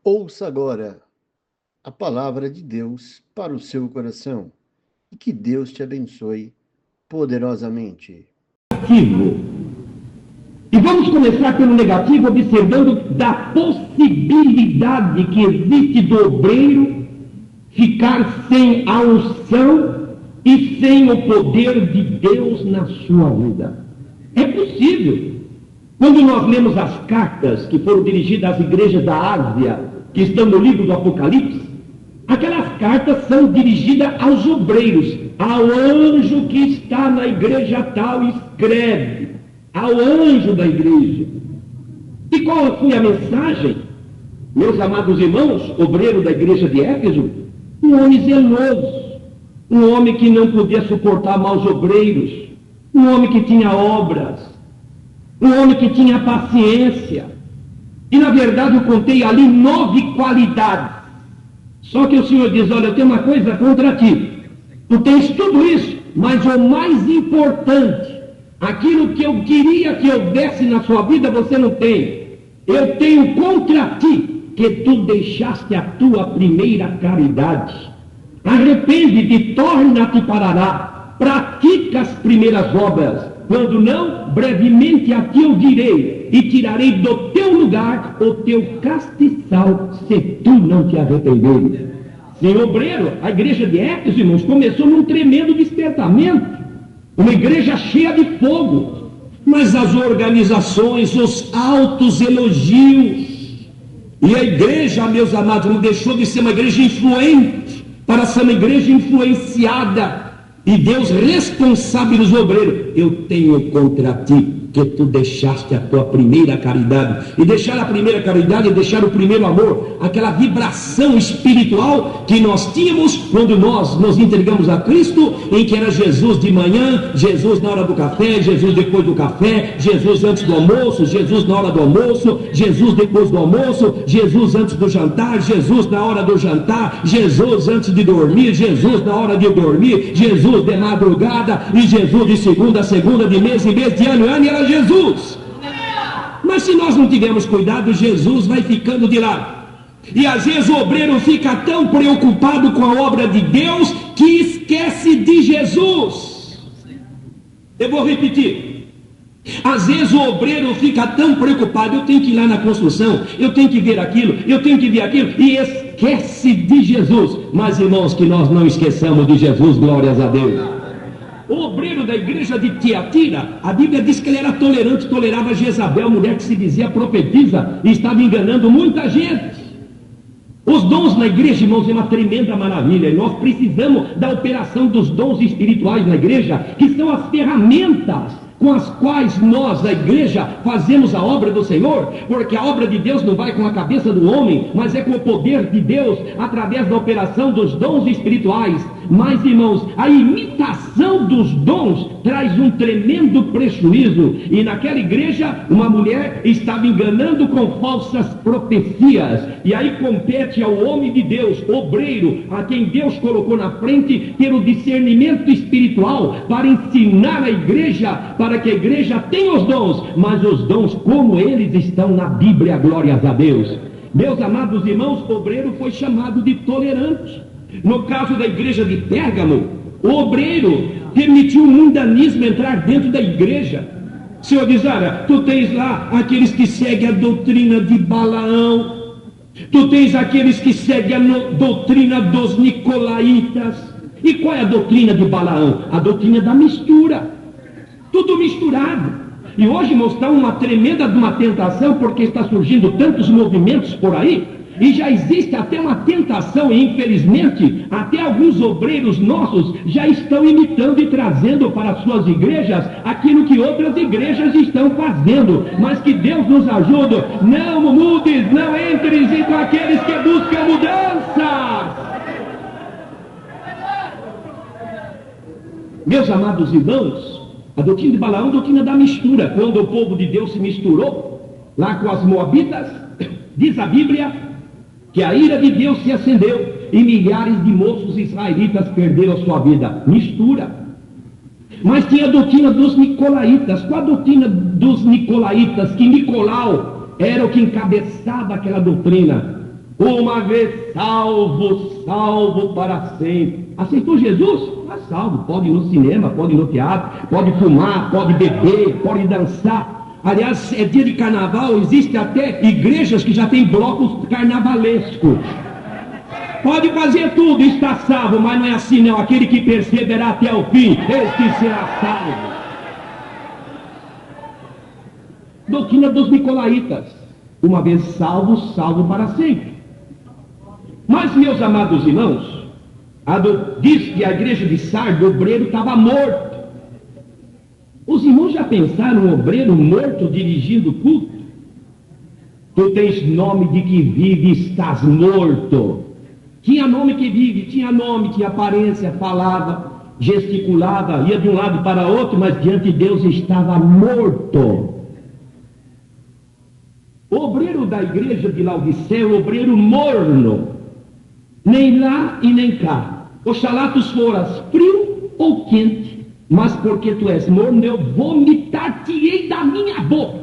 Ouça agora a palavra de Deus para o seu coração e que Deus te abençoe poderosamente. Negativo. E vamos começar pelo negativo, observando da possibilidade que existe do obreiro ficar sem a unção e sem o poder de Deus na sua vida. É possível. Quando nós lemos as cartas que foram dirigidas às igrejas da Ásia, que estão no livro do Apocalipse, aquelas cartas são dirigidas aos obreiros, ao anjo que está na igreja tal, escreve, ao anjo da igreja. E qual foi a mensagem? Meus amados irmãos, obreiro da igreja de Éfeso, um homem zeloso, um homem que não podia suportar maus obreiros, um homem que tinha obras, um homem que tinha paciência. E na verdade eu contei ali 9 qualidades. Só que o Senhor diz: olha, eu tenho uma coisa contra ti. Tu tens tudo isso, mas o mais importante, aquilo que eu queria que houvesse na sua vida, você não tem. Eu tenho contra ti que tu deixaste a tua primeira caridade. Arrepende-te, torna-te para lá, pratica as primeiras obras. Quando não, brevemente a ti eu direi, e tirarei do teu lugar o teu castiçal, se tu não te arrependeres. Sim, obreiro, a igreja de Éfeso, irmãos, começou num tremendo despertamento, uma igreja cheia de fogo, mas as organizações, os altos elogios, e a igreja, meus amados, não deixou de ser uma igreja influente, para ser uma igreja influenciada. E Deus responsabilizou o obreiro: eu tenho contra ti que tu deixaste a tua primeira caridade. E deixar a primeira caridade é deixar o primeiro amor, aquela vibração espiritual que nós tínhamos quando nós nos entregamos a Cristo, em que era Jesus de manhã, Jesus na hora do café, Jesus depois do café, Jesus antes do almoço, Jesus na hora do almoço, Jesus depois do almoço, Jesus antes do jantar, Jesus na hora do jantar, Jesus antes de dormir, Jesus na hora de dormir, Jesus de madrugada e Jesus de segunda a segunda, de mês em mês, de ano em ano, era Jesus. Mas se nós não tivermos cuidado, Jesus vai ficando de lado. E às vezes o obreiro fica tão preocupado com a obra de Deus que esquece de Jesus. Eu vou repetir. Às vezes o obreiro fica tão preocupado: eu tenho que ir lá na construção, eu tenho que ver aquilo, eu tenho que ver aquilo, e esquece de Jesus. Mas irmãos, que nós não esqueçamos de Jesus, glórias a Deus. O obreiro da igreja de Tiatira, a Bíblia diz que ele era tolerante, tolerava Jezabel, mulher que se dizia profetisa, e estava enganando muita gente. Os dons na igreja, irmãos, é uma tremenda maravilha, e nós precisamos da operação dos dons espirituais na igreja, que são as ferramentas com as quais nós, a igreja, fazemos a obra do Senhor, porque a obra de Deus não vai com a cabeça do homem, mas é com o poder de Deus, através da operação dos dons espirituais. Mas, irmãos, a imitação dos dons traz um tremendo prejuízo, e naquela igreja, uma mulher estava enganando com falsas profecias, e aí compete ao homem de Deus, obreiro, a quem Deus colocou na frente, ter o discernimento espiritual para ensinar a igreja, para que a igreja tenha os dons, mas os dons como eles estão na Bíblia, glórias a Deus. Meus amados irmãos, o obreiro foi chamado de tolerante. No caso da igreja de Pérgamo, o obreiro permitiu o mundanismo entrar dentro da igreja. O Senhor diz: olha, tu tens lá aqueles que seguem a doutrina de Balaão, tu tens aqueles que seguem a doutrina dos nicolaítas. E qual é a doutrina de Balaão? A doutrina da mistura. Tudo misturado. E hoje, irmãos, está uma tremenda de uma tentação, porque está surgindo tantos movimentos por aí, e já existe até uma tentação, e infelizmente até alguns obreiros nossos já estão imitando e trazendo para as suas igrejas aquilo que outras igrejas estão fazendo. Mas que Deus nos ajude. Não mudes, não entres entre aqueles que buscam mudanças. Meus amados irmãos, a doutrina de Balaão é a doutrina da mistura. Quando o povo de Deus se misturou lá com as moabitas, diz a Bíblia que a ira de Deus se acendeu e milhares de moços israelitas perderam a sua vida. Mistura. Mas tinha a doutrina dos nicolaítas. Qual a doutrina dos nicolaítas? Que Nicolau era o que encabeçava aquela doutrina. Uma vez salvo, salvo para sempre. Aceitou Jesus? Está salvo. Pode ir no cinema, pode ir no teatro, pode fumar, pode beber, pode dançar. Aliás, é dia de carnaval, existe até igrejas que já tem blocos carnavalescos. Pode fazer tudo, está salvo, mas não é assim não. Aquele que perseverar até o fim, este será salvo. Doutrina dos Nicolaitas. Uma vez salvo, salvo para sempre. Mas, meus amados irmãos, diz que a igreja de Sardes, o obreiro estava morto. Os irmãos já pensaram um obreiro morto dirigindo o culto? Tu tens nome de que vive e estás morto. Tinha nome que vive, tinha nome, tinha aparência, falava, gesticulava, ia de um lado para outro, mas diante de Deus estava morto. O obreiro da igreja de Laodiceia, o obreiro morno, nem lá e nem cá. Oxalá tu foras frio ou quente, mas porque tu és morno, eu vomitar-te-ei da minha boca.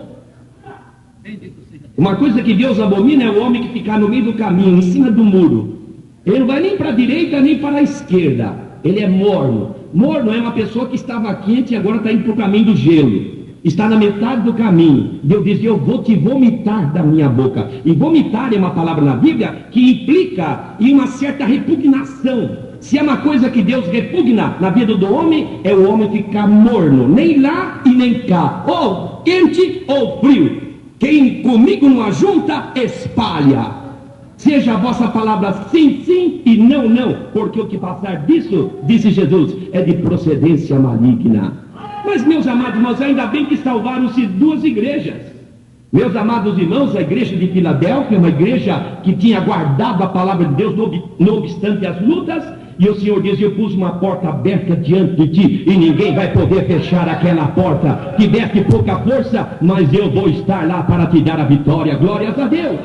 Uma coisa que Deus abomina é o homem que ficar no meio do caminho, em cima do muro. Ele não vai nem para a direita nem para a esquerda. Ele é morno. Morno é uma pessoa que estava quente e agora está indo para o caminho do gelo. Está na metade do caminho. Deus diz: eu vou te vomitar da minha boca. E vomitar é uma palavra na Bíblia que implica em uma certa repugnação. Se é uma coisa que Deus repugna na vida do homem, é o homem ficar morno, nem lá e nem cá, ou quente ou frio. Quem comigo não ajunta, espalha. Seja a vossa palavra sim, sim e não, não, porque o que passar disso, disse Jesus, é de procedência maligna. Mas, meus amados irmãos, ainda bem que salvaram-se duas igrejas. Meus amados irmãos, a igreja de Filadélfia, uma igreja que tinha guardado a palavra de Deus, não obstante as lutas, e o Senhor diz: eu pus uma porta aberta diante de ti, e ninguém vai poder fechar aquela porta. Tiveste pouca força, mas eu vou estar lá para te dar a vitória. Glórias a Deus.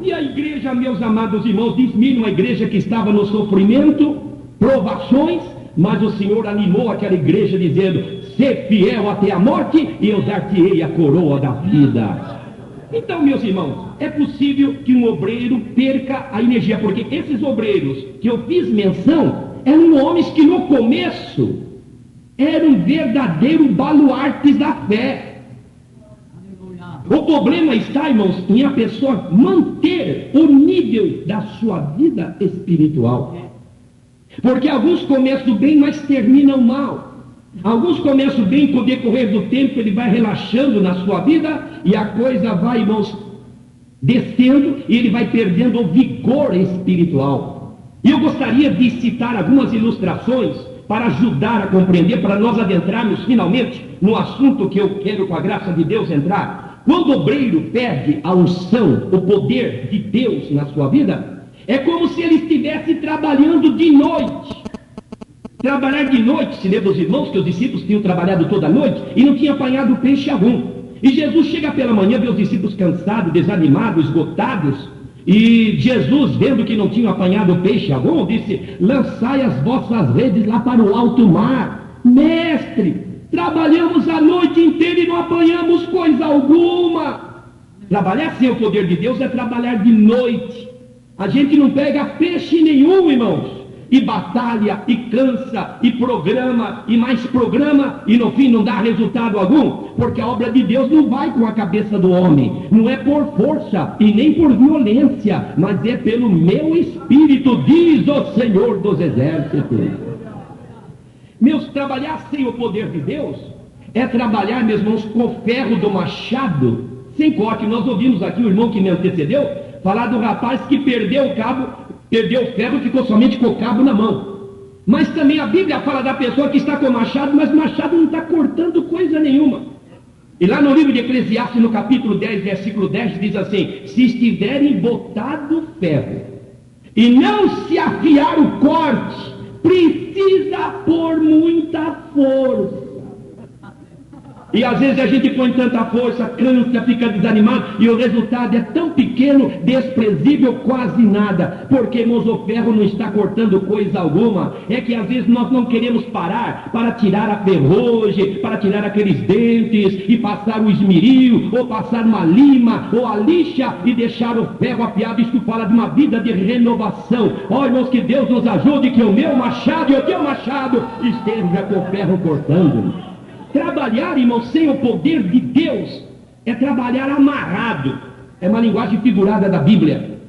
E a igreja, meus amados irmãos, diz Esmirna, uma igreja que estava no sofrimento, provações, mas o Senhor animou aquela igreja dizendo: ser fiel até a morte, e eu dar-te-ei a coroa da vida. Então, meus irmãos, é possível que um obreiro perca a energia, porque esses obreiros que eu fiz menção eram homens que no começo eram verdadeiros baluartes da fé. O problema está, irmãos, em a pessoa manter o nível da sua vida espiritual. Porque alguns começam bem, mas terminam mal. Alguns começam bem, com o decorrer do tempo ele vai relaxando na sua vida e a coisa vai, irmãos, descendo e ele vai perdendo o vigor espiritual. E eu gostaria de citar algumas ilustrações para ajudar a compreender, para nós adentrarmos finalmente no assunto que eu quero, com a graça de Deus, entrar. Quando o obreiro perde a unção, o poder de Deus na sua vida, é como se ele estivesse trabalhando de noite. Trabalhar de noite, se lembra dos irmãos que os discípulos tinham trabalhado toda a noite e não tinham apanhado peixe algum. E Jesus chega pela manhã, vê os discípulos cansados, desanimados, esgotados. E Jesus, vendo que não tinham apanhado peixe algum, disse: lançai as vossas redes lá para o alto mar. Mestre, trabalhamos a noite inteira e não apanhamos coisa alguma. Trabalhar sem o poder de Deus é trabalhar de noite. A gente não pega peixe nenhum, irmãos. E batalha, e cansa, e programa, e mais programa, e no fim não dá resultado algum, porque a obra de Deus não vai com a cabeça do homem, não é por força, e nem por violência, mas é pelo meu espírito, diz o Senhor dos Exércitos. Meus, trabalhar sem o poder de Deus, é trabalhar, meus irmãos, com o ferro do machado, sem corte. Nós ouvimos aqui o irmão que me antecedeu, falar do rapaz que perdeu o cabo, perdeu o ferro e ficou somente com o cabo na mão. Mas também a Bíblia fala da pessoa que está com o machado, mas o machado não está cortando coisa nenhuma. E lá no livro de Eclesiastes, no capítulo 10, versículo 10, diz assim: se estiverem botado ferro e não se afiar o corte, precisa pôr muita força. E às vezes a gente põe tanta força, cansa, fica desanimado, e o resultado é tão pequeno, desprezível, quase nada. Porque, irmãos, o ferro não está cortando coisa alguma. É que às vezes nós não queremos parar para tirar a ferrugem, para tirar aqueles dentes, e passar o esmeril, ou passar uma lima, ou a lixa, e deixar o ferro afiado. Isto fala de uma vida de renovação. Ó, irmãos, que Deus nos ajude, que o meu machado e o teu machado esteja com o ferro cortando. Trabalhar, irmão, sem o poder de Deus é trabalhar amarrado. É uma linguagem figurada da Bíblia.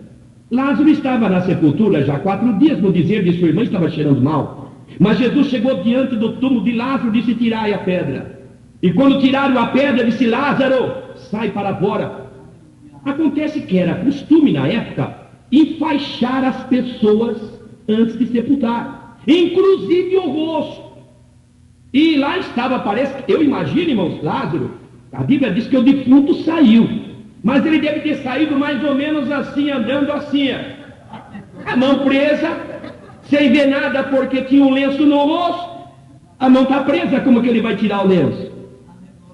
Lázaro estava na sepultura já 4 dias, no dizer de sua irmã, estava cheirando mal. Mas Jesus chegou diante do túmulo de Lázaro e disse: tirai a pedra. E quando tiraram a pedra, disse: Lázaro, sai para fora. Acontece que era costume na época enfaixar as pessoas antes de sepultar, inclusive o rosto. E lá estava, parece, eu imagino, irmãos, Lázaro, a Bíblia diz que o defunto saiu, mas ele deve ter saído mais ou menos assim, andando assim, a mão presa, sem ver nada, porque tinha um lenço no rosto. A mão está presa, como que ele vai tirar o lenço?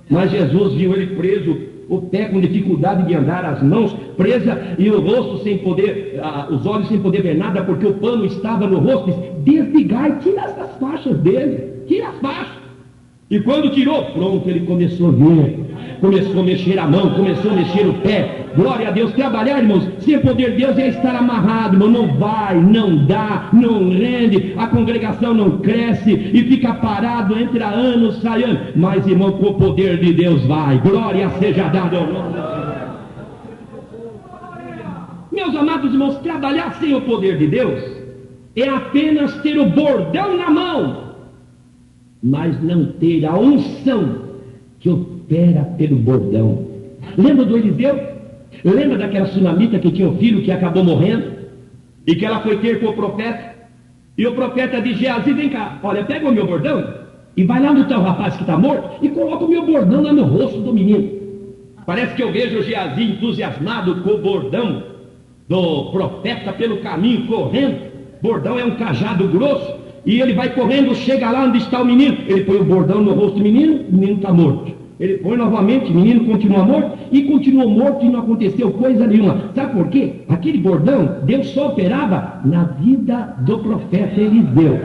Mas Jesus viu ele preso, o pé com dificuldade de andar, as mãos presas e o rosto sem poder, os olhos sem poder ver nada, porque o pano estava no rosto. Desligar, tira essas faixas dele. Tira as faixas. E quando tirou, pronto, ele começou a ver, começou a mexer a mão, começou a mexer o pé. Glória a Deus. Trabalhar, irmãos, sem poder de Deus é estar amarrado, irmão. Não vai, não dá, não rende, a congregação não cresce e fica parado, entra anos, sai anos. Mas, irmão, com o poder de Deus vai. Glória seja dada ao nome do Senhor. Meus amados irmãos, trabalhar sem o poder de Deus é apenas ter o bordão na mão, mas não ter a unção que opera pelo bordão. Lembra do Eliseu? Lembra daquela sunamita que tinha um filho que acabou morrendo? E que ela foi ter com o profeta? E o profeta disse: Geazi, vem cá, olha, pega o meu bordão e vai lá no teu rapaz que está morto e coloca o meu bordão lá no rosto do menino. Parece que eu vejo o Geazi entusiasmado com o bordão do profeta pelo caminho, correndo. Bordão é um cajado grosso. E ele vai correndo, chega lá onde está o menino. Ele põe o bordão no rosto do menino, o menino está morto. Ele põe novamente, o menino continua morto, e continuou morto e não aconteceu coisa nenhuma. Sabe por quê? Aquele bordão, Deus só operava na vida do profeta Eliseu.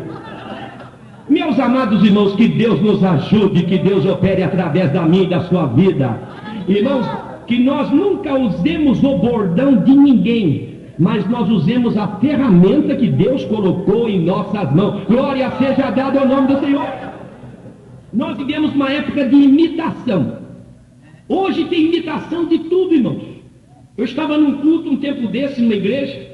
Meus amados irmãos, que Deus nos ajude, que Deus opere através da minha e da sua vida. Irmãos, que nós nunca usemos o bordão de ninguém, mas nós usemos a ferramenta que Deus colocou em nossas mãos. Glória seja dada ao nome do Senhor. Nós vivemos uma época de imitação. Hoje tem imitação de tudo, irmãos. Eu estava num culto um tempo desse, numa igreja,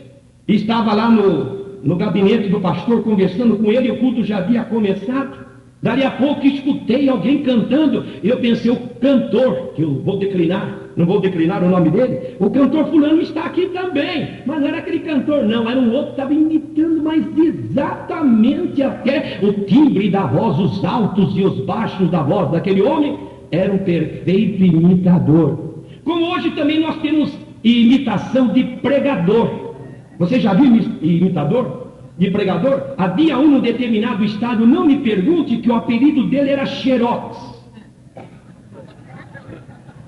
e estava lá no gabinete do pastor, conversando com ele, e o culto já havia começado. Dali a pouco escutei alguém cantando, e eu pensei: o cantor, que eu vou declinar, não vou declinar o nome dele, o cantor fulano está aqui também. Mas não era aquele cantor, não, era um outro que estava imitando, mas exatamente até o timbre da voz, os altos e os baixos da voz daquele homem. Era um perfeito imitador. Como hoje também nós temos imitação de pregador. Você já viu imitador de pregador? Havia um no determinado estado, não me pergunte, que o apelido dele era Xerox.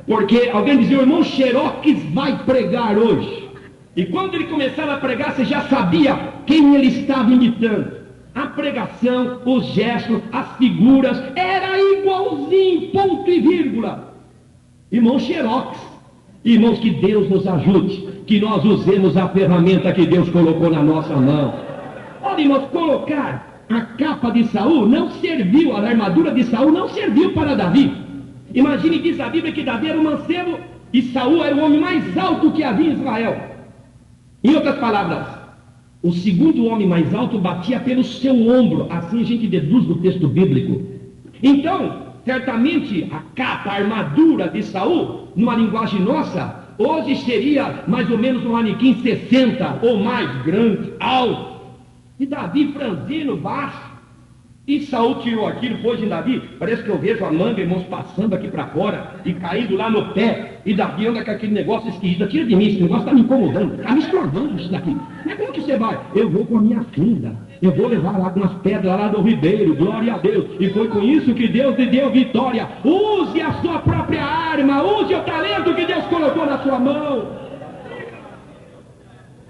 Porque alguém dizia: o irmão Xerox vai pregar hoje. E quando ele começava a pregar, você já sabia quem ele estava imitando. A pregação, os gestos, as figuras, era igualzinho, ponto e vírgula. Irmão Xerox. Irmãos, que Deus nos ajude, que nós usemos a ferramenta que Deus colocou na nossa mão. Olha, irmãos, colocar a capa de Saul não serviu, a armadura de Saul não serviu para Davi. Imagine, diz a Bíblia, que Davi era um mancebo e Saul era o homem mais alto que havia em Israel. Em outras palavras, o segundo homem mais alto batia pelo seu ombro. Assim a gente deduz do texto bíblico. Então, certamente a capa, a armadura de Saul, numa linguagem nossa, hoje seria mais ou menos um manequim 60 ou mais grande, alto. E Davi franzino, baixo. E Saul tirou aquilo, pôs em Davi. Parece que eu vejo a manga, irmãos, passando aqui para fora e caindo lá no pé. E Davi anda com aquele negócio esquisito. Tira de mim, esse negócio está me incomodando, está me estorvando isso daqui. Mas como que você vai? Eu vou com a minha funda. Eu vou levar lá com as pedras lá do ribeiro, glória a Deus. E foi com isso que Deus lhe deu vitória. Use a sua própria arma, use o talento que Deus colocou na sua mão.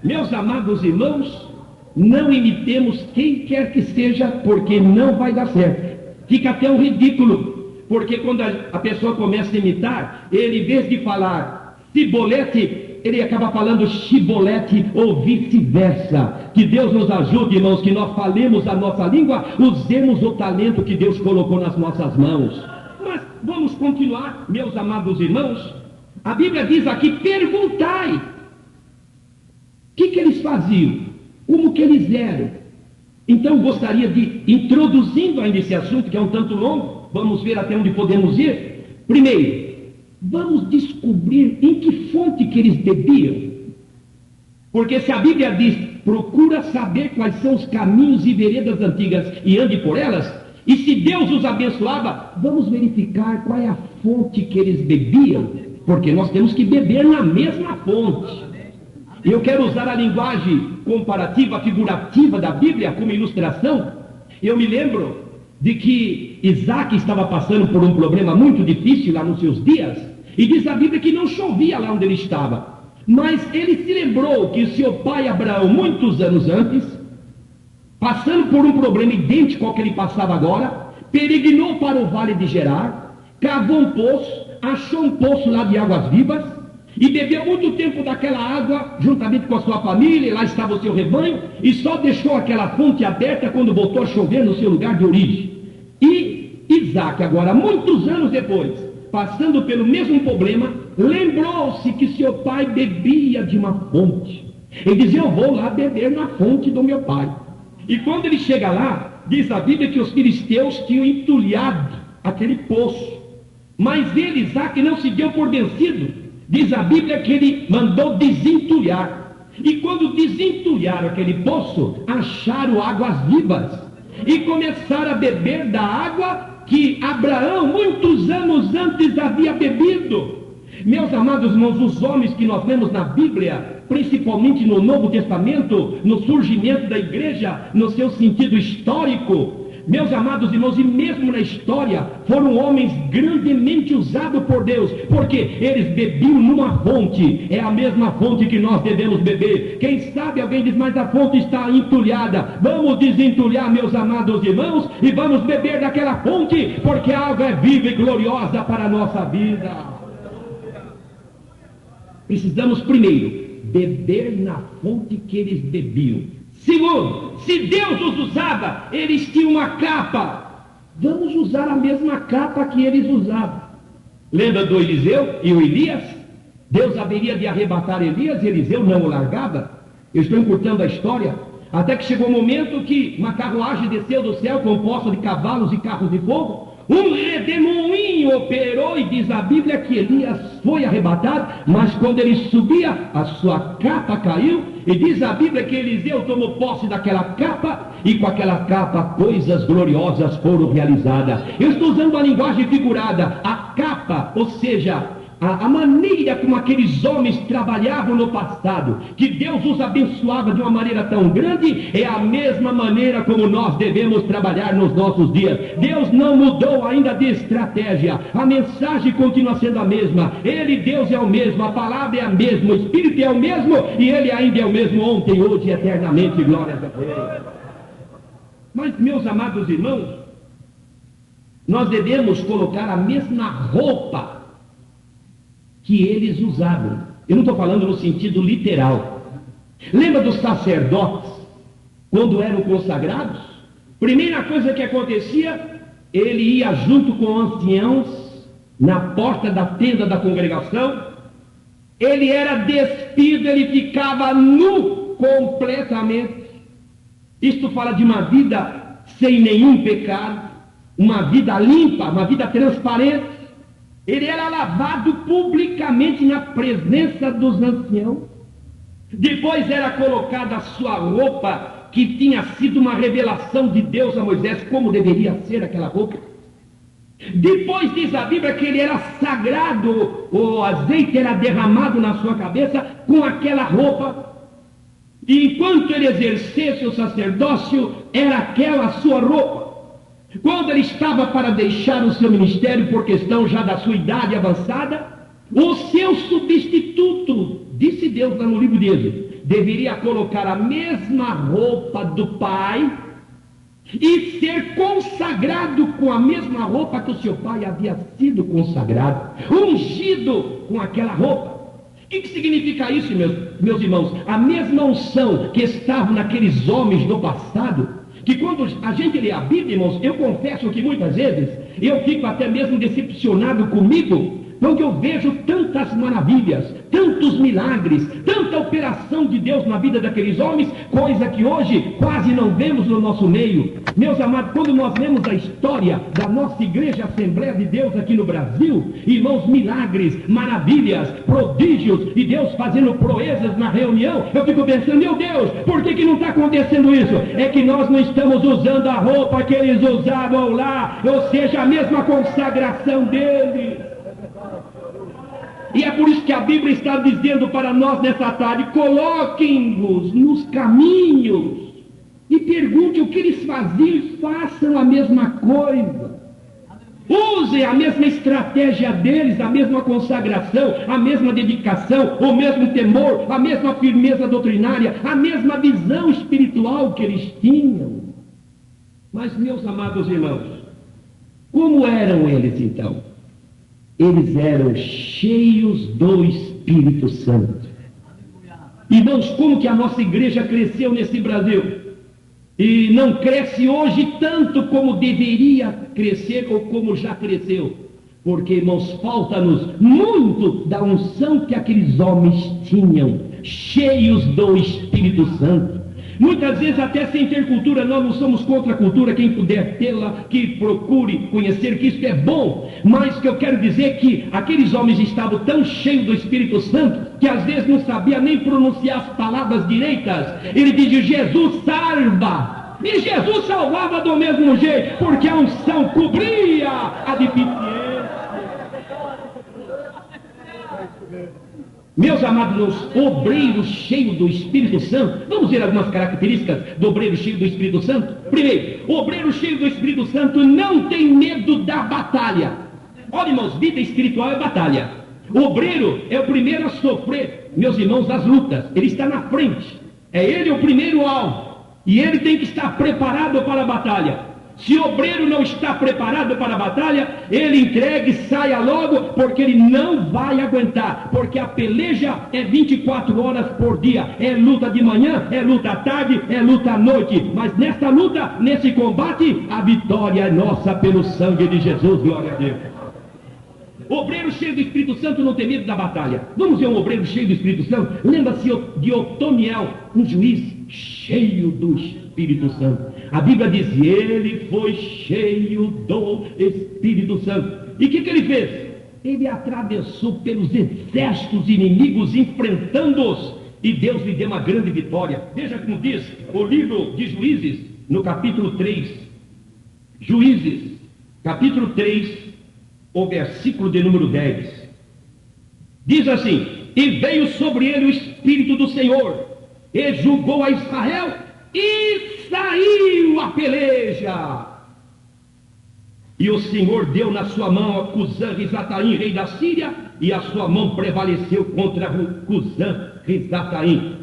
Meus amados irmãos, não imitemos quem quer que seja, porque não vai dar certo. Fica até um ridículo, porque quando a pessoa começa a imitar, ele, em vez de falar cibolete, ele acaba falando chibolete ou vice-versa. Que Deus nos ajude, irmãos, que nós falemos a nossa língua, usemos o talento que Deus colocou nas nossas mãos. Mas vamos continuar, meus amados irmãos. A Bíblia diz aqui, perguntai. O que eles faziam? Como que eles eram? Então gostaria de, introduzindo ainda esse assunto, que é um tanto longo, vamos ver até onde podemos ir. Primeiro, vamos descobrir em que fonte que eles bebiam. Porque se a Bíblia diz, procura saber quais são os caminhos e veredas antigas e ande por elas, e se Deus os abençoava, vamos verificar qual é a fonte que eles bebiam, porque nós temos que beber na mesma fonte. Eu quero usar a linguagem comparativa, figurativa da Bíblia como ilustração. Eu me lembro de que Isaac estava passando por um problema muito difícil lá nos seus dias, e diz a Bíblia que não chovia lá onde ele estava. Mas ele se lembrou que seu pai Abraão, muitos anos antes, passando por um problema idêntico ao que ele passava agora, peregrinou para o vale de Gerar, cavou um poço, achou um poço lá de águas vivas, e bebeu muito tempo daquela água, juntamente com a sua família, e lá estava o seu rebanho, e só deixou aquela fonte aberta quando voltou a chover no seu lugar de origem. E Isaac, agora, muitos anos depois, passando pelo mesmo problema, lembrou-se que seu pai bebia de uma fonte. Ele diz, eu vou lá beber na fonte do meu pai. E quando ele chega lá, diz a Bíblia que os filisteus tinham entulhado aquele poço. Mas ele, Isaac, não se deu por vencido. Diz a Bíblia que ele mandou desentulhar. E quando desentulharam aquele poço, acharam águas vivas. E começaram a beber da água que Abraão, muitos anos antes, havia bebido. Meus amados irmãos, os homens que nós vemos na Bíblia, principalmente no Novo Testamento, no surgimento da igreja, no seu sentido histórico, meus amados irmãos, e mesmo na história, foram homens grandemente usados por Deus, porque eles bebiam numa fonte, é a mesma fonte que nós devemos beber. Quem sabe alguém diz, mas a fonte está entulhada. Vamos desentulhar, meus amados irmãos, e vamos beber daquela fonte, porque a água é viva e gloriosa para a nossa vida. Precisamos primeiro beber na fonte que eles bebiam. Segundo, se Deus os usava, eles tinham uma capa. Vamos usar a mesma capa que eles usavam. Lembra do Eliseu e o Elias? Deus haveria de arrebatar Elias e Eliseu não o largava. Eu estou encurtando a história. Até que chegou o momento que uma carruagem desceu do céu composta de cavalos e carros de fogo. Um redemoinho operou e diz a Bíblia que Elias foi arrebatado, mas quando ele subia, a sua capa caiu, e diz a Bíblia que Eliseu tomou posse daquela capa, e com aquela capa coisas gloriosas foram realizadas. Eu estou usando a linguagem figurada, a capa, ou seja, a maneira como aqueles homens trabalhavam no passado, que Deus os abençoava de uma maneira tão grande, é a mesma maneira como nós devemos trabalhar nos nossos dias. Deus não mudou ainda de estratégia, a mensagem continua sendo a mesma. Ele, Deus, é o mesmo, a palavra é a mesma, o Espírito é o mesmo, e Ele ainda é o mesmo ontem, hoje e eternamente. Glória a Deus. Mas, meus amados irmãos, nós devemos colocar a mesma roupa que eles usavam. Eu não estou falando no sentido literal. Lembra dos sacerdotes, quando eram consagrados? Primeira coisa que acontecia, ele ia junto com anciãos na porta da tenda da congregação. Ele era despido, ele ficava nu completamente. Isto fala de uma vida sem nenhum pecado, uma vida limpa, uma vida transparente. Ele era lavado publicamente na presença dos anciãos. Depois era colocada a sua roupa, que tinha sido uma revelação de Deus a Moisés, como deveria ser aquela roupa. Depois diz a Bíblia que ele era sagrado, o azeite era derramado na sua cabeça com aquela roupa. E enquanto ele exercesse o sacerdócio, era aquela a sua roupa. Quando ele estava para deixar o seu ministério, por questão já da sua idade avançada, o seu substituto, disse Deus lá no livro de Êxodo, deveria colocar a mesma roupa do pai e ser consagrado com a mesma roupa que o seu pai havia sido consagrado, ungido com aquela roupa. O que significa isso, meus irmãos? A mesma unção que estava naqueles homens do passado, que quando a gente lê a Bíblia, irmãos, eu confesso que muitas vezes eu fico até mesmo decepcionado comigo, porque eu vejo tantas maravilhas, tantos milagres, tanta operação de Deus na vida daqueles homens, coisa que hoje quase não vemos no nosso meio. Meus amados, quando nós lemos a história da nossa igreja Assembleia de Deus aqui no Brasil, irmãos, milagres, maravilhas, prodígios, e Deus fazendo proezas na reunião, eu fico pensando, meu Deus, por que não está acontecendo isso? É que nós não estamos usando a roupa que eles usavam lá, ou seja, a mesma consagração deles. E é por isso que a Bíblia está dizendo para nós nessa tarde, coloquem-vos nos caminhos e pergunte o que eles faziam e façam a mesma coisa. Usem a mesma estratégia deles, a mesma consagração, a mesma dedicação, o mesmo temor, a mesma firmeza doutrinária, a mesma visão espiritual que eles tinham. Mas, meus amados irmãos, como eram eles então? Eles eram cheios do Espírito Santo. Irmãos, como que a nossa igreja cresceu nesse Brasil? E não cresce hoje tanto como deveria crescer ou como já cresceu. Porque, irmãos, falta-nos muito da unção que aqueles homens tinham, cheios do Espírito Santo. Muitas vezes até sem ter cultura, nós não somos contra a cultura, quem puder tê-la, que procure conhecer, que isso é bom, mas o que eu quero dizer é que aqueles homens estavam tão cheios do Espírito Santo, que às vezes não sabia nem pronunciar as palavras direitas. Ele diz, Jesus salva, e Jesus salvava do mesmo jeito, porque a unção cobria a deficiência. Meus amados, obreiro cheio do Espírito Santo, vamos ver algumas características do obreiro cheio do Espírito Santo. Primeiro, o obreiro cheio do Espírito Santo não tem medo da batalha. Olha, irmãos, vida espiritual é batalha. O obreiro é o primeiro a sofrer, meus irmãos, as lutas. Ele está na frente, é ele o primeiro alvo, e ele tem que estar preparado para a batalha. Se o obreiro não está preparado para a batalha, ele entregue e saia logo, porque ele não vai aguentar, porque a peleja é 24 horas por dia, é luta de manhã, é luta à tarde, é luta à noite, mas nesta luta, nesse combate, a vitória é nossa pelo sangue de Jesus, glória a Deus. O obreiro cheio do Espírito Santo não tem medo da batalha. Vamos ver um obreiro cheio do Espírito Santo? Lembra-se de Otoniel, um juiz cheio do Espírito Santo. A Bíblia diz, ele foi cheio do Espírito Santo. E o que ele fez? Ele atravessou pelos exércitos inimigos, enfrentando-os, e Deus lhe deu uma grande vitória. Veja como diz o livro de Juízes, no capítulo 3. Juízes, capítulo 3, o versículo de número 10. Diz assim, e veio sobre ele o Espírito do Senhor, e julgou a Israel, e saiu a peleja. E o Senhor deu na sua mão a Cusã-Risataim, rei da Síria, e a sua mão prevaleceu contra Cusã-Risataim.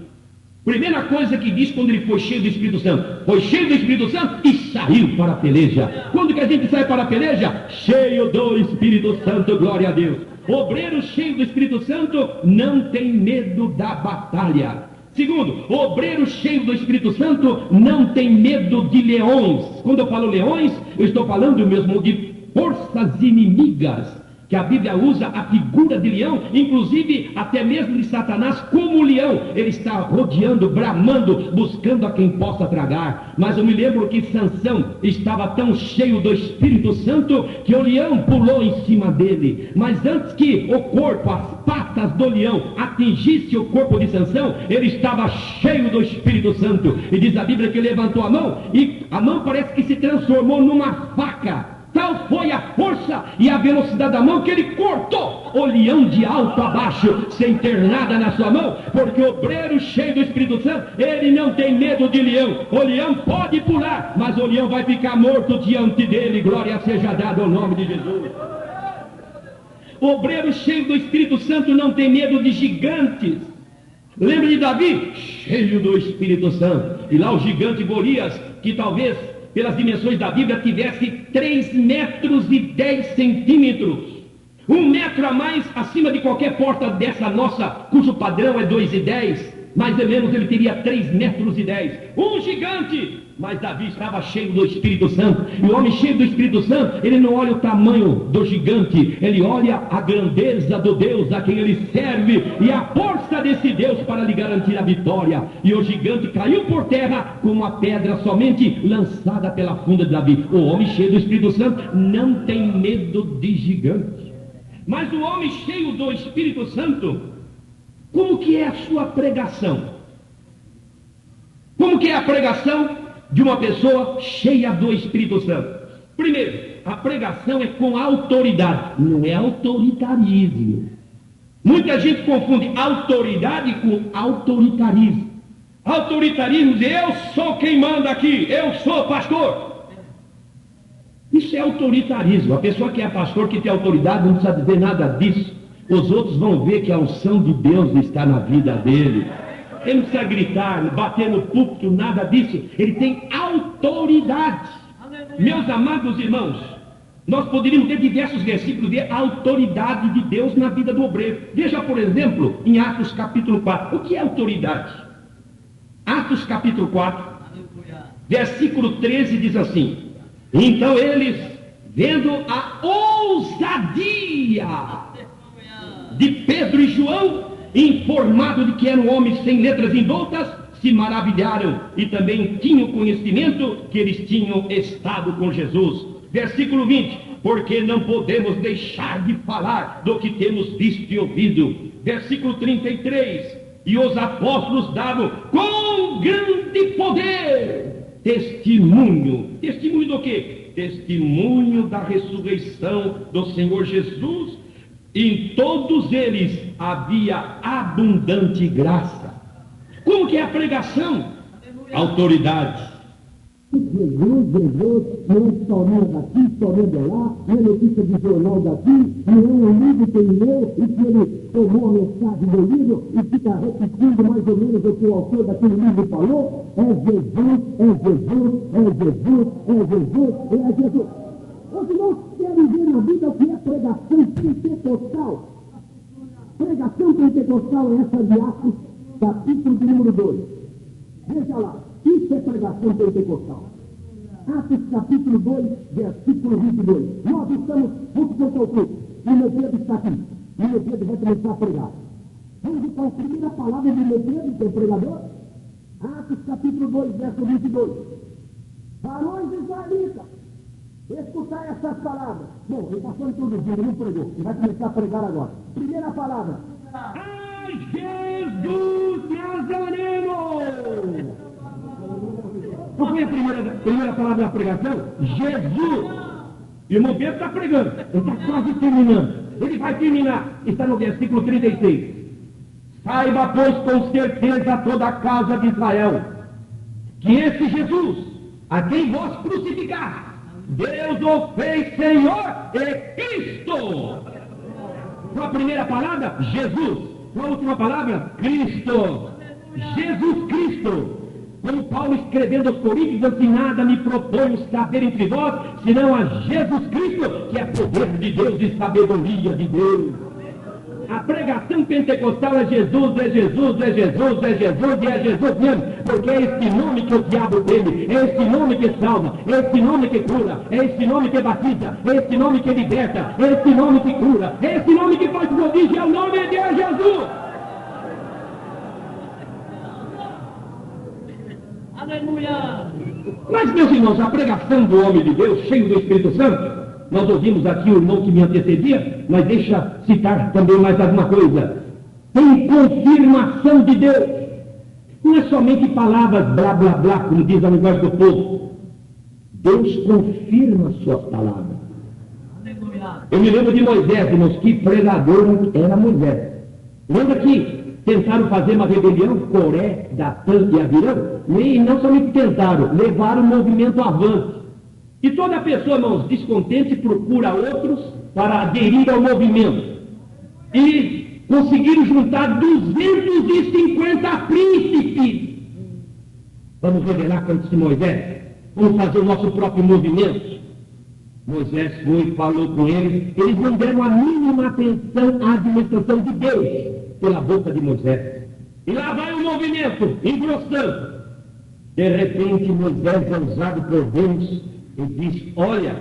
Primeira coisa que diz quando ele foi cheio do Espírito Santo, foi cheio do Espírito Santo e saiu para a peleja. Quando que a gente sai para a peleja? Cheio do Espírito Santo, glória a Deus. Obreiro cheio do Espírito Santo não tem medo da batalha. Segundo, o obreiro cheio do Espírito Santo não tem medo de leões. Quando eu falo leões, eu estou falando mesmo de forças inimigas, que a Bíblia usa a figura de leão, inclusive até mesmo de Satanás como leão. Ele está rodeando, bramando, buscando a quem possa tragar. Mas eu me lembro que Sansão estava tão cheio do Espírito Santo que o leão pulou em cima dele. Mas antes que o corpo, as patas do leão atingisse o corpo de Sansão, ele estava cheio do Espírito Santo. E diz a Bíblia que ele levantou a mão, e a mão parece que se transformou numa faca, Tal foi a força e a velocidade da mão que ele cortou o leão de alto a baixo, sem ter nada na sua mão, porque o obreiro cheio do Espírito Santo, ele não tem medo de leão. O leão pode pular, mas o leão vai ficar morto diante dele. Glória seja dada ao nome de Jesus. O obreiro cheio do Espírito Santo não tem medo de gigantes. Lembra de Davi? Cheio do Espírito Santo. E lá o gigante Golias, que talvez pelas dimensões da Bíblia tivesse 3 metros e 10 centímetros. 1 metro a mais acima de qualquer porta dessa nossa, cujo padrão é 2,10. Mais ou menos ele teria 3 metros e 10. Um gigante! Mas Davi estava cheio do Espírito Santo. E o homem cheio do Espírito Santo, ele não olha o tamanho do gigante, ele olha a grandeza do Deus a quem ele serve e a força desse Deus para lhe garantir a vitória. E o gigante caiu por terra com uma pedra somente lançada pela funda de Davi. O homem cheio do Espírito Santo não tem medo de gigante. Mas o homem cheio do Espírito Santo, como que é a sua pregação? Como que é a pregação de uma pessoa cheia do Espírito Santo? Primeiro, a pregação é com autoridade, não é autoritarismo. Muita gente confunde autoridade com autoritarismo. Autoritarismo diz, eu sou quem manda aqui, eu sou pastor. Isso é autoritarismo. A pessoa que é pastor, que tem autoridade, não precisa dizer nada disso. Os outros vão ver que a unção de Deus está na vida dele. Ele não precisa gritar, bater no púlpito, nada disso. Ele tem autoridade. Meus amados irmãos, nós poderíamos ter diversos versículos de autoridade de Deus na vida do obreiro. Veja, por exemplo, em Atos capítulo 4. O que é autoridade? Atos capítulo 4, versículo 13 diz assim: então eles, vendo a ousadia de Pedro e João, informado de que eram homens sem letras indoutas, se maravilharam e também tinham conhecimento que eles tinham estado com Jesus. Versículo 20: porque não podemos deixar de falar do que temos visto e ouvido. Versículo 33: e os apóstolos davam com grande poder testemunho. Testemunho do quê? Testemunho da ressurreição do Senhor Jesus. Em todos eles havia abundante graça. Como que é a pregação? Autoridade. Jesus, não tornou daqui, tornou de lá, não é notícia de jornal daqui, não é um livro que ele leu e que ele tomou a mensagem do livro e fica repetindo mais ou menos o que o autor daquele livro falou. É Jesus, é Jesus, é Jesus, é Jesus, é Jesus. Os irmãos querem ver na vida o que é pregação pentecostal. Pregação pentecostal é essa de Atos, capítulo de número 2. Veja lá, isso é pregação pentecostal. Atos capítulo 2, versículo 22. Nós estamos, vamos contar o culto, e meu Pedro está aqui. E meu Pedro vai começar a pregar. Vamos então a primeira palavra de meu Pedro, que é o pregador. Atos capítulo 2, verso 22. Varões israelitas, escutar essas palavras. Bom, ele passou introduzindo, ele não pregou. Ele vai começar a pregar agora. Primeira palavra. A Jesus Nazareno! Qual foi a primeira palavra da pregação? Jesus! E o irmão Pedro está pregando. Ele está quase terminando. Ele vai terminar. Está no versículo 36. Saiba, pois, com certeza toda a casa de Israel, que esse Jesus, a quem vós crucificaste, Deus o fez Senhor e Cristo. Qual a primeira palavra? Jesus. Qual a última palavra? Cristo. Jesus Cristo. Como Paulo escrevendo aos Coríntios, assim, nada me proponho saber entre vós, senão a Jesus Cristo, que é poder de Deus e sabedoria de Deus. A pregação pentecostal é Jesus, é Jesus, é Jesus, é Jesus e é Jesus mesmo, porque é esse nome que o diabo teme, é esse nome que salva, é esse nome que cura, é esse nome que batiza, é esse nome que liberta, é esse nome que cura, é esse nome que faz prodígio, é o nome de Jesus. Aleluia! Mas, meus irmãos, a pregação do homem de Deus, cheio do Espírito Santo, nós ouvimos aqui o irmão que me antecedia, mas deixa citar também mais alguma coisa. Tem confirmação de Deus. Não é somente palavras blá blá blá, como diz a linguagem do povo. Deus confirma suas palavras. Eu me lembro de Moisés, irmãos, que pregador era Moisés. Lembra que tentaram fazer uma rebelião, Coré, Datã e Avirão? E não somente tentaram, levaram o movimento avante. E toda pessoa, irmãos, descontente, procura outros para aderir ao movimento. E conseguiram juntar 250 príncipes. Vamos revelar quantos de Moisés? Vamos fazer o nosso próprio movimento. Moisés foi, falou com eles. Eles não deram a mínima atenção à administração de Deus pela boca de Moisés. E lá vai o movimento, engrossando. De repente, Moisés é usado por Deus e diz: olha,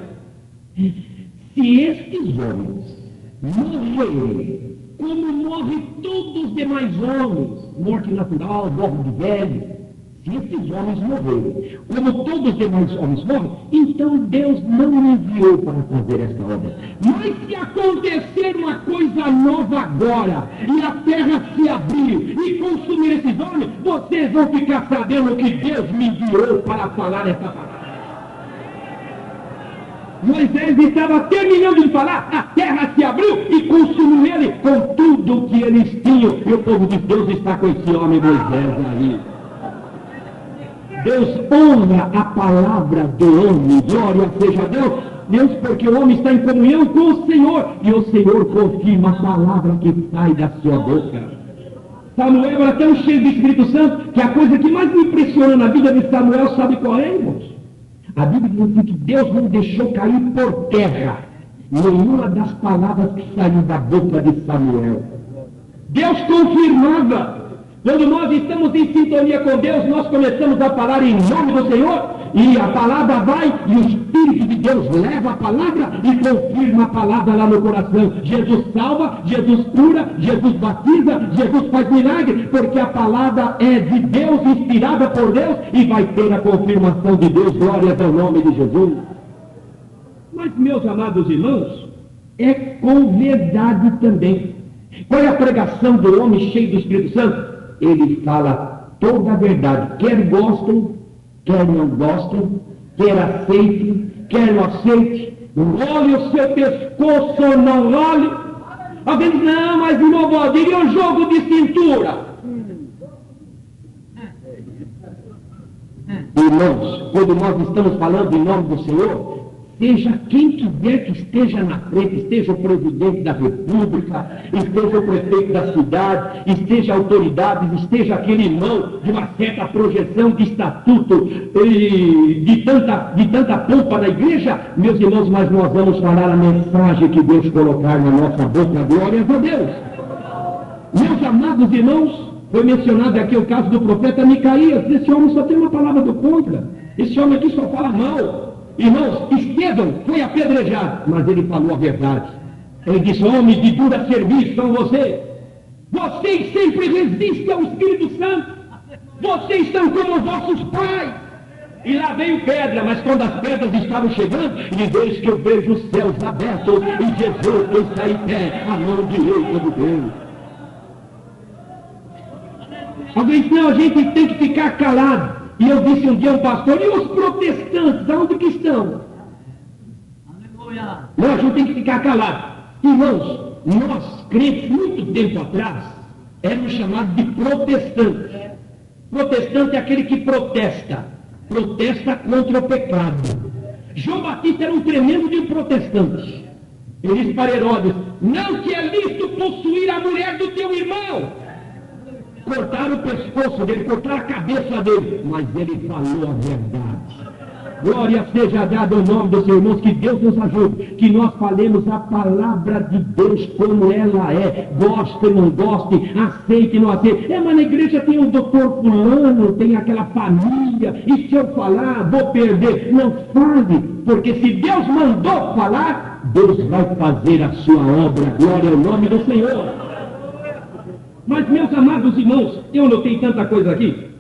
se estes homens morrerem como morrem todos os demais homens, morte natural, morte de velho, se esses homens morrerem como todos os demais homens morrem, então Deus não me enviou para fazer esta obra. Mas se acontecer uma coisa nova agora, e a terra se abrir e consumir esses homens, vocês vão ficar sabendo que Deus me enviou para falar essa palavra. Moisés estava terminando de falar, a terra se abriu e consumiu ele com tudo que eles tinham. E o povo de Deus está com esse homem Moisés aí. Deus honra a palavra do homem, glória seja a Deus. Deus, porque o homem está em comunhão com o Senhor, e o Senhor confirma a palavra que sai da sua boca. Samuel era tão cheio do Espírito Santo, que a coisa que mais me impressiona na vida de Samuel, sabe qual é, irmãos? A Bíblia diz que Deus não deixou cair por terra nenhuma das palavras que saiu da boca de Samuel. Deus confirmava. Quando nós estamos em sintonia com Deus, nós começamos a falar em nome do Senhor, e a palavra vai, e o Espírito de Deus leva a palavra e confirma a palavra lá no coração. Jesus salva, Jesus cura, Jesus batiza, Jesus faz milagre, porque a palavra é de Deus, inspirada por Deus, e vai ter a confirmação de Deus. Glórias ao nome de Jesus. Mas, meus amados irmãos, é com verdade também. Qual é a pregação do homem cheio do Espírito Santo? Ele fala toda a verdade, quer gostem, quer não gostem, quer aceitem, quer não aceitem, role o seu pescoço ou não role. Alguém diz: não, mas irmão Valdir, e o jogo de cintura? Irmãos, quando nós estamos falando em nome do Senhor, seja quem quiser que esteja na frente, esteja o presidente da República, esteja o prefeito da cidade, esteja autoridades, esteja aquele irmão de uma certa projeção de estatuto, de tanta pompa na igreja, meus irmãos, mas nós vamos falar a mensagem que Deus colocar na nossa boca. Glórias a Deus. Meus amados irmãos, foi mencionado aqui o caso do profeta Micaías. Esse homem só tem uma palavra do contra. Esse homem aqui só fala mal. Irmãos, Estevão foi apedrejado, mas ele falou a verdade. Ele disse: homens de dura serviço são vocês. Vocês sempre resistem ao Espírito Santo. Vocês são como os vossos pais. E lá veio pedra, mas quando as pedras estavam chegando, e desde que eu vejo os céus abertos, e Jesus está em pé, a mão direita de Deus. Alguém disse: não, a gente tem que ficar calado. E eu disse um dia a um pastor: e os protestantes, aonde que estão? Aleluia. Não, a gente tem que ficar calado. Irmãos, nós, crentes, muito tempo atrás, éramos chamados de protestantes. Protestante é aquele que protesta contra o pecado. João Batista era um tremendo de um protestante. Ele disse para Herodes: não te é lícito possuir a mulher do teu irmão. Cortaram o pescoço dele, cortaram a cabeça dele, mas ele falou a verdade. Glória seja dada ao nome do Senhor. Irmãos, que Deus nos ajude, que nós falemos a palavra de Deus como ela é. Goste, não goste, aceite, não aceite. Mas na igreja tem o doutor fulano, tem aquela família, e se eu falar, vou perder. Não fale, porque se Deus mandou falar, Deus vai fazer a sua obra. Glória ao nome do Senhor. Mas, meus amados irmãos, eu notei tanta coisa aqui,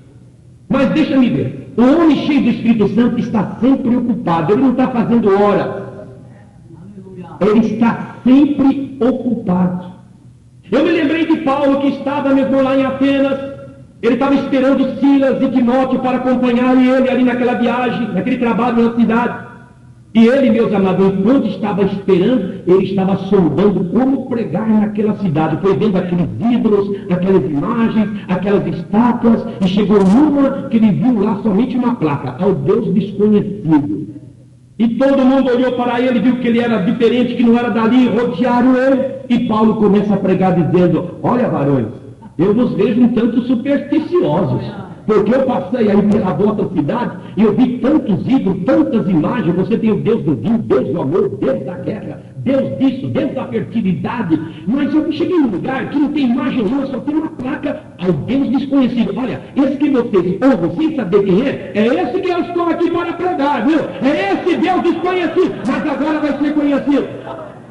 mas deixa-me ver. O homem cheio do Espírito Santo está sempre ocupado, ele não está fazendo hora, ele está sempre ocupado. Eu me lembrei de Paulo, que estava mesmo lá em Atenas, ele estava esperando Silas e Timóteo para acompanhar ele ali naquela viagem, naquele trabalho na cidade. E ele, meus amados, enquanto estava esperando, ele estava sondando como pregar naquela cidade. Foi vendo aqueles ídolos, aquelas imagens, aquelas estátuas, e chegou numa que ele viu lá somente uma placa, ao Deus desconhecido. E todo mundo olhou para ele, viu que ele era diferente, que não era dali, rodearam ele. E Paulo começa a pregar dizendo: olha, varões, eu vos vejo um tanto supersticiosos, porque eu passei aí pela vossa cidade e eu vi tantos ídolos, tantas imagens. Você tem o Deus do vinho, Deus do amor, Deus da guerra, Deus disso, Deus da fertilidade. Mas eu cheguei num lugar que não tem imagem nenhuma, só tem uma placa ao Deus desconhecido. Olha, esse que vocês ouvem sem saber quem é esse que eu estou aqui para pregar, viu? É esse Deus desconhecido, mas agora vai ser conhecido.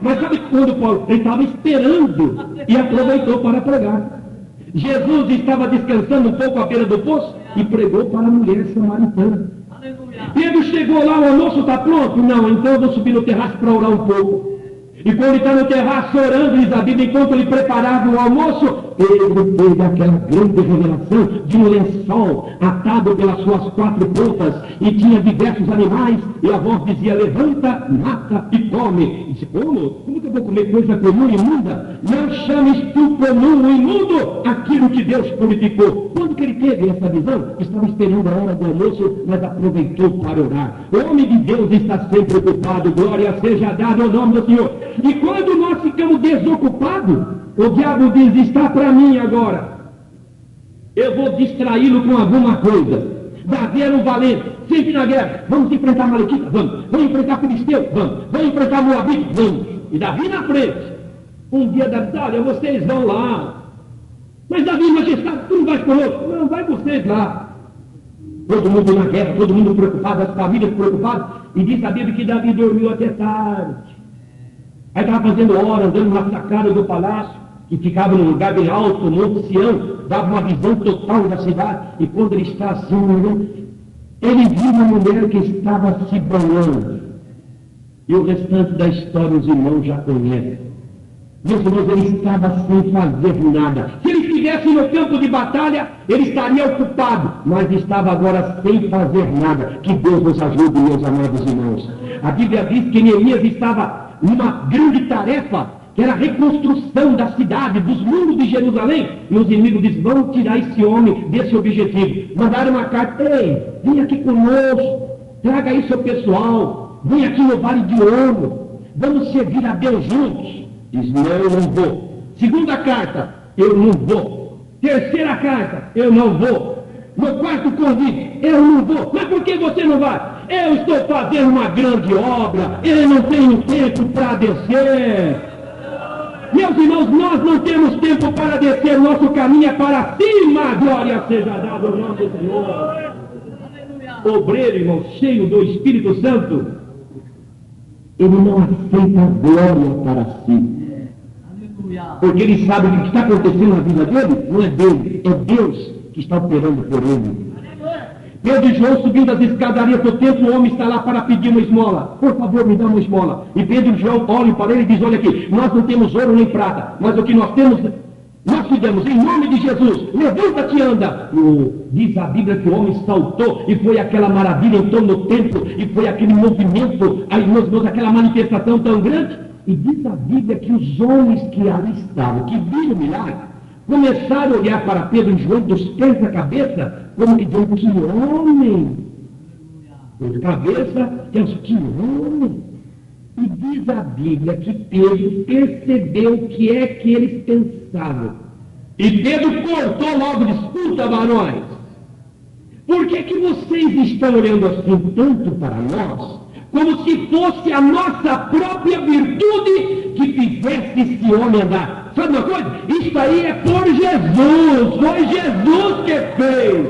Mas sabe quando Paulo? Ele estava esperando e aproveitou para pregar. Jesus estava descansando um pouco à beira do poço e pregou para a mulher samaritana. Pedro chegou lá: o almoço está pronto? Não, então eu vou subir no terraço para orar um pouco. E quando ele está no terraço orando, diz a Bíblia, enquanto ele preparava o almoço, Pedro teve aquela grande revelação de um lençol atado pelas suas 4 pontas, e tinha diversos animais, e a voz dizia: levanta, mata e come. E disse: como? Como que eu vou comer coisa comum e imunda? Não chames tu comum e imundo aquilo que Deus purificou. Quando que ele teve essa visão? Estava esperando a hora do almoço, mas aproveitou para orar. O homem de Deus está sempre ocupado, glória seja dada ao nome do Senhor. E quando nós ficamos desocupados, o diabo diz: está para mim agora. Eu vou distraí-lo com alguma coisa. Davi era um valente, sempre na guerra. Vamos enfrentar Malequita? Vamos. Vamos enfrentar Filisteu? Vamos. Vamos enfrentar Moabite? Vamos. E Davi na frente. Um dia Davi disse: olha, vocês vão lá. Mas Davi, majestade, tu não vai conosco? Não, vai vocês lá. Todo mundo na guerra, todo mundo preocupado, as famílias preocupadas. E diz a Bíblia que Davi dormiu até tarde. Aí estava fazendo hora, andando na sacada do palácio, que ficava num lugar bem alto, Monte Sião, dava uma visão total da cidade. E quando ele está assim, ele viu uma mulher que estava se banhando. E o restante da história os irmãos já conhecem. Meus irmãos, ele estava sem fazer nada. Se ele estivesse no campo de batalha, ele estaria ocupado, mas estava agora sem fazer nada. Que Deus nos ajude, meus amados irmãos. A Bíblia diz que Neemias estava numa grande tarefa, que era a reconstrução da cidade, dos muros de Jerusalém. E os inimigos dizem: vamos tirar esse homem desse objetivo. Mandaram uma carta: ei, vem aqui conosco, traga aí seu pessoal, vem aqui no Vale de Ouro, vamos servir a Deus juntos. Diz: não, eu não vou. Segunda carta: eu não vou. Terceira carta: eu não vou. No quarto convite: eu não vou. Mas por que você não vai? Eu estou fazendo uma grande obra, eu não tenho tempo para descer. Meus irmãos, nós não temos tempo para descer, nosso caminho é para cima. Glória seja dada ao nome do Senhor. Obreiro, irmão, cheio do Espírito Santo, ele não aceita a glória para si. Porque ele sabe que o que está acontecendo na vida dele não é dele, é Deus que está operando por ele. Pedro e João subindo as escadarias do templo, o homem está lá para pedir uma esmola. Por favor, me dá uma esmola. E Pedro e João olham para ele e dizem: olha aqui, nós não temos ouro nem prata, mas o que nós temos, nós te damos em nome de Jesus. Levanta-te e anda. Diz a Bíblia que o homem saltou e foi aquela maravilha em torno do templo, e foi aquele movimento, aí, meus irmãos, aquela manifestação tão grande. E diz a Bíblia que os homens que ali estavam, que viram o milagre, começaram a olhar para Pedro e João dos pés à cabeça, como que dizendo: que homem! De cabeça, que homem! E diz a Bíblia que Pedro percebeu o que é que eles pensavam. E Pedro cortou logo e disse: escuta, varões, por que vocês estão olhando assim tanto para nós, como se fosse a nossa própria virtude que fizesse esse homem andar? Sabe uma coisa? Isso aí é por Jesus. Foi Jesus que fez.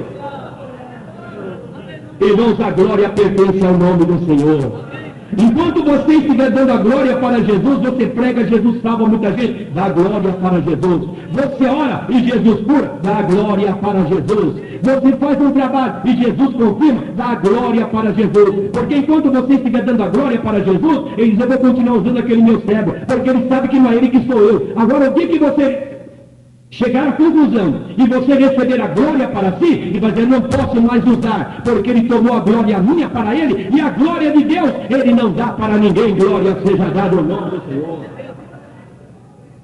Irmãos, a glória pertence ao nome do Senhor. Enquanto você estiver dando a glória para Jesus, você prega, Jesus salva muita gente, dá glória para Jesus. Você ora e Jesus cura, dá glória para Jesus. Você faz um trabalho e Jesus confirma, dá glória para Jesus. Porque enquanto você estiver dando a glória para Jesus, ele diz: eu vou continuar usando aquele meu cego, porque ele sabe que não é ele que sou eu. Agora, o dia que você chegar à conclusão e você receber a glória para si e vai dizer, não posso mais usar, porque ele tomou a glória minha para ele e a glória de Deus ele não dá para ninguém. Glória seja dada ao nome do Senhor.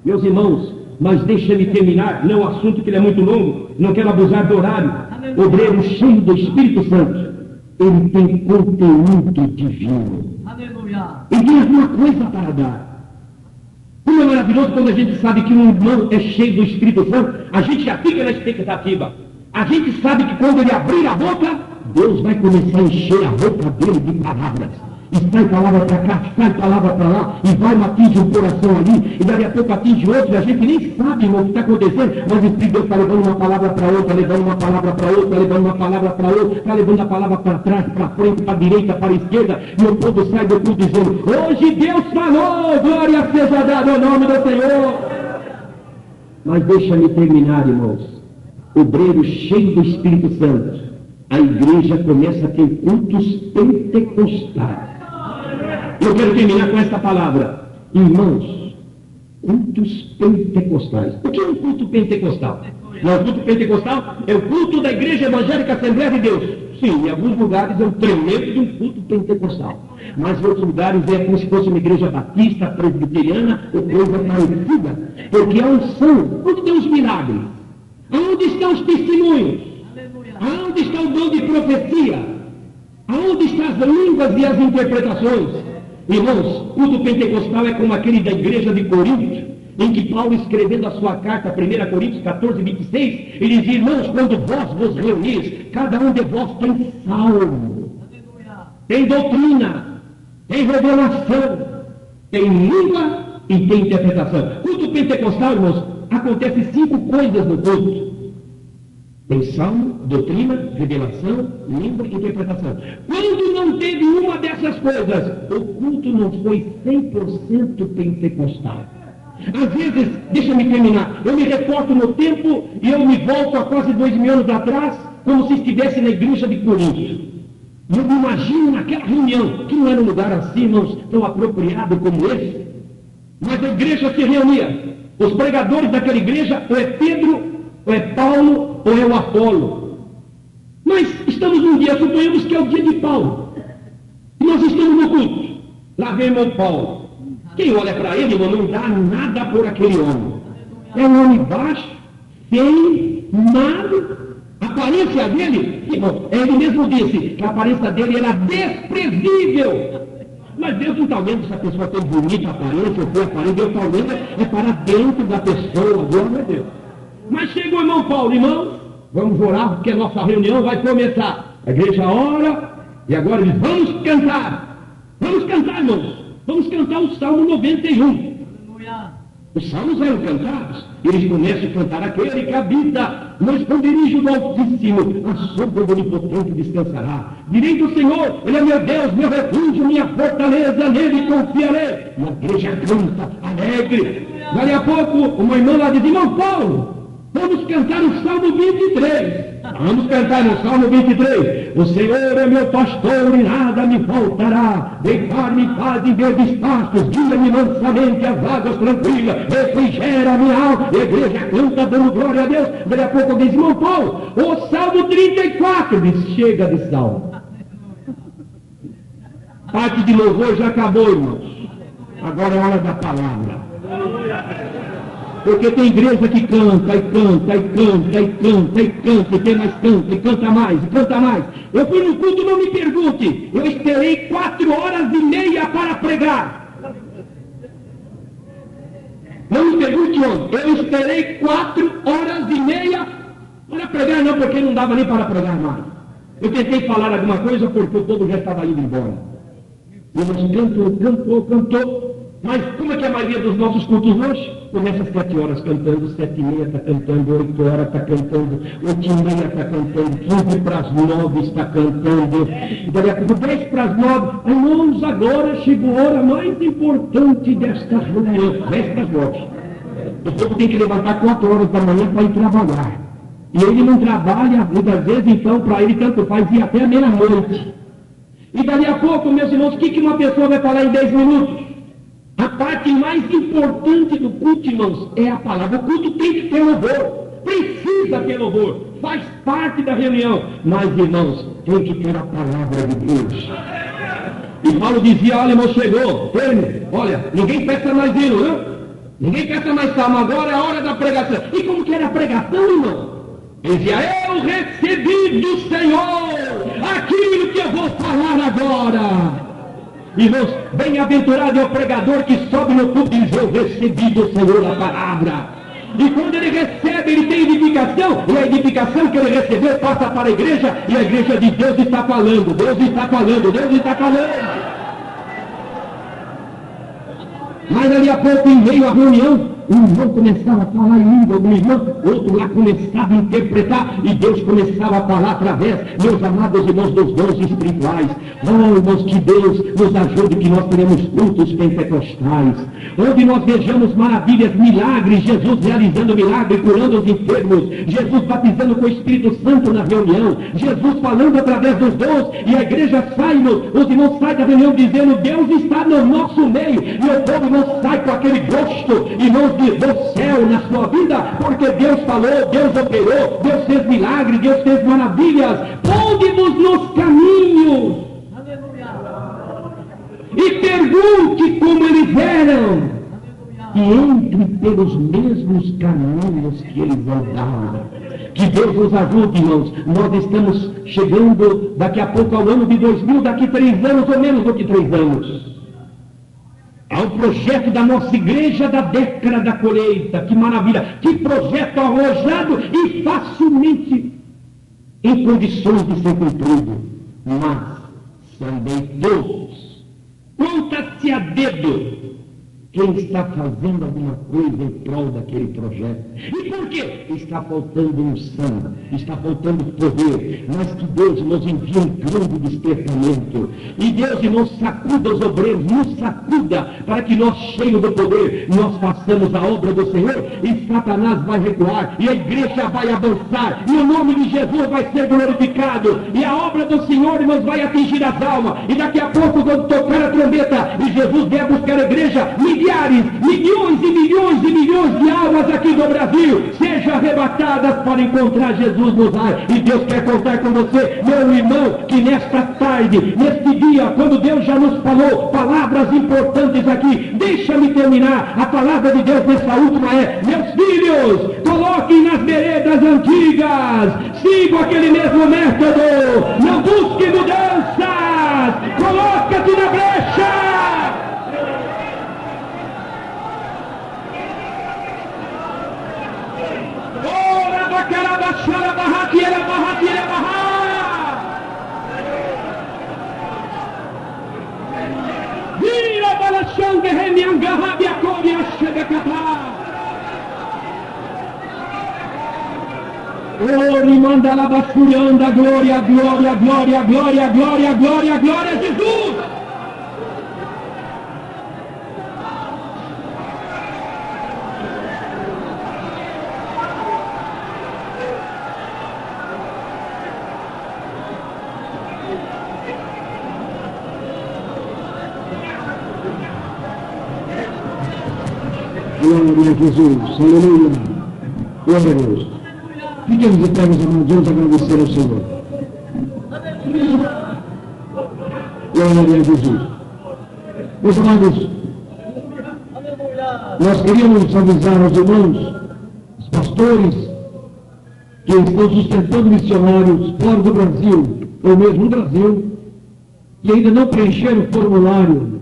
Meus irmãos, mas deixa-me terminar, não é um assunto que ele é muito longo, não quero abusar do horário. Obreiro cheio do Espírito Santo, ele tem conteúdo divino. Aleluia. Ele tem alguma coisa para dar. Como é maravilhoso quando a gente sabe que um irmão é cheio do Espírito Santo, a gente já fica na expectativa. A gente sabe que quando ele abrir a boca, Deus vai começar a encher a boca dele de palavras. E sai palavra para cá, sai palavra para lá, e vai atinge um coração ali, e daqui a pouco atinge outro, e a gente nem sabe, irmão, o que está acontecendo, mas o Espírito Deus está levando uma palavra para outra, levando uma palavra para outra, levando uma palavra para outra, está levando a palavra para trás, para frente, para a direita, para a esquerda, e o povo sai do culto dizendo, hoje Deus falou, glória seja dada ao nome do Senhor. Mas deixa-me terminar, irmãos. Obreiro cheio do Espírito Santo, a igreja começa a ter cultos pentecostais. Eu quero terminar com esta palavra. Irmãos, cultos pentecostais. O que é um culto pentecostal? Não, o culto pentecostal é o culto da Igreja Evangélica Assembleia de Deus. Sim, em alguns lugares é um tremendo de um culto pentecostal. Mas em outros lugares é como se fosse uma igreja batista, presbiteriana, ou coisa parecida. Porque a unção, onde tem os milagres? Aonde estão os testemunhos? Aonde está o dom de profecia? Aonde estão as línguas e as interpretações? Irmãos, culto pentecostal é como aquele da igreja de Corinto, em que Paulo, escrevendo a sua carta, 1 Coríntios 14, 26, ele diz, irmãos, quando vós vos reunis, cada um de vós tem salmo, tem doutrina, tem revelação, tem língua e tem interpretação. Culto pentecostal, irmãos, acontece 5 coisas no culto. Tem salmo, doutrina, revelação, língua e interpretação. Quando não teve uma dessas coisas, o culto não foi 100% pentecostal. Às vezes, deixa-me terminar, eu me reporto no tempo e eu me volto a quase 2000 anos atrás, como se estivesse na igreja de Corinto. E eu me imagino naquela reunião, que não era um lugar assim, irmãos, tão apropriado como esse, mas a igreja se reunia. Os pregadores daquela igreja, ou é Pedro, ou é Paulo, ou é o Apolo. Mas estamos num dia, suponhamos que é o dia de Paulo. E nós estamos no culto. Lá vem irmão Paulo. Quem olha para ele, irmão, não dá nada por aquele homem. É um homem baixo, feio, magro. A aparência dele, irmão, ele mesmo disse que a aparência dele era desprezível. Mas Deus não está vendo se a pessoa tem bonita aparência ou feia aparência. Deus está vendo é para dentro da pessoa, glória a Deus. Mas chegou o irmão Paulo, irmãos, vamos orar porque a nossa reunião vai começar. A igreja ora e agora eles vamos cantar. Vamos cantar, irmãos. Vamos cantar o Salmo 91. Os salmos eram cantados. Eles começam a cantar aquele que habita no esconderijo do Altíssimo, a sombra do Onipotente descansará. Direi do Senhor, Ele é meu Deus, meu refúgio, minha fortaleza, nele confiarei. E a igreja canta, alegre. Daí a pouco, uma irmã lá diz, irmão Paulo, vamos cantar o Salmo 23. Vamos cantar o Salmo 23. O Senhor é meu pastor e nada me faltará. Deitar-me faz em verdes pastos, guia-me mansamente às águas tranquilas, refrigera a minha alma. A igreja canta dando glória a Deus. Daí a pouco alguém diz, irmão Paulo, o Salmo 34. Diz, chega de salmo. Parte de louvor já acabou, irmãos. Agora é hora da palavra. Porque tem igreja que canta, e canta, e canta, e canta, e canta, e tem mais canta, e canta mais, e canta mais. Eu fui no culto, não me pergunte, eu esperei 4 horas e meia para pregar. Não me pergunte onde, eu esperei 4 horas e meia para pregar, não, porque não dava nem para pregar mais. Eu tentei falar alguma coisa porque o povo já estava indo embora. E nós cantou. Mas como é que a maioria dos nossos cultos hoje? Começa às 7 horas cantando, 7h30 está cantando, 8 horas está cantando, 8h30 está cantando, 15 para as 9 está cantando, e daí a pouco 10 para as 9, irmãos, agora chegou a hora mais importante desta reunião, 10 para as 9. O povo tem que levantar 4 horas da manhã para ir trabalhar. E ele não trabalha, muitas vezes, então, para ele tanto faz ir até a meia-noite. E dali a pouco, meus irmãos, o que uma pessoa vai falar em 10 minutos? A parte mais importante do culto, irmãos, é a palavra. O culto tem que ter louvor. Precisa ter louvor. Faz parte da reunião. Mas, irmãos, tem que ter a palavra de Deus. E Paulo dizia, olha, irmão, chegou. Termine. Olha, ninguém peça mais hino, não? Ninguém peça mais salmo. Agora é a hora da pregação. E como que era a pregação, irmão? Ele dizia, eu recebi do Senhor aquilo que eu vou falar agora. Irmãos, bem-aventurado é o pregador que sobe no púlpito e diz, eu recebi do Senhor a palavra. E quando ele recebe, ele tem edificação, e a edificação que ele recebeu passa para a igreja, e a igreja diz, Deus está falando, Deus está falando, Deus está falando. Mas ali a pouco, em meio à reunião, um irmão começava a falar em língua do irmão, outro lá começava a interpretar, e Deus começava a falar através, meus amados irmãos, dos dons espirituais. Oh, irmãos, que Deus nos ajude, que nós tenhamos cultos pentecostais, onde nós vejamos maravilhas, milagres, Jesus realizando milagres, curando os enfermos, Jesus batizando com o Espírito Santo na reunião, Jesus falando através dos dons, e a igreja sai, os irmãos saem da reunião dizendo, Deus está no nosso meio, e o povo não sai com aquele gosto, irmãos, do céu na sua vida, porque Deus falou, Deus operou, Deus fez milagres, Deus fez maravilhas. Ponde-vos nos caminhos e pergunte como eles eram, e entre pelos mesmos caminhos que eles andaram. Que Deus nos ajude, irmãos. Nós estamos chegando daqui a pouco ao ano de 2000, daqui 3 anos ou menos do que 3 anos. Ao projeto da nossa igreja da década da colheita. Que maravilha! Que projeto arrojado e facilmente em condições de ser cumprido. Mas também todos, conta-se a dedo quem está fazendo alguma coisa em prol daquele projeto. E por quê? Está faltando unção, está faltando poder, mas que Deus nos envie um grande despertamento. E Deus nos sacuda os obreiros, nos sacuda, para que nós, cheios do poder, nós façamos a obra do Senhor, e Satanás vai recuar, e a igreja vai avançar, e o nome de Jesus vai ser glorificado, e a obra do Senhor, irmãos, vai atingir as almas. E daqui a pouco, quando tocar a trombeta, e Jesus vier buscar a igreja, milhares, milhões e milhões e milhões de almas aqui do Brasil sejam arrebatadas para encontrar Jesus nos ar. E Deus quer contar com você, meu irmão, que nesta tarde, neste dia, quando Deus já nos falou palavras importantes aqui, deixa-me terminar. A palavra de Deus nessa última é, meus filhos, coloquem nas veredas antigas, sigam aquele mesmo método, não busquem mudanças, coloca-te na brecha. Vira balachão que remiangarra e a cobia chega capar. Ori manda la basculhanda, glória, glória, glória, glória, glória, glória, glória a Jesus. Glória a Jesus, aleluia, glória a Deus. Fiquemos de pé, meus irmãos, vamos agradecer ao Senhor. Glória a Jesus. Meus amados, nós queríamos avisar aos irmãos, os pastores, que estão sustentando missionários fora do Brasil, ou mesmo no Brasil, que ainda não preencheram o formulário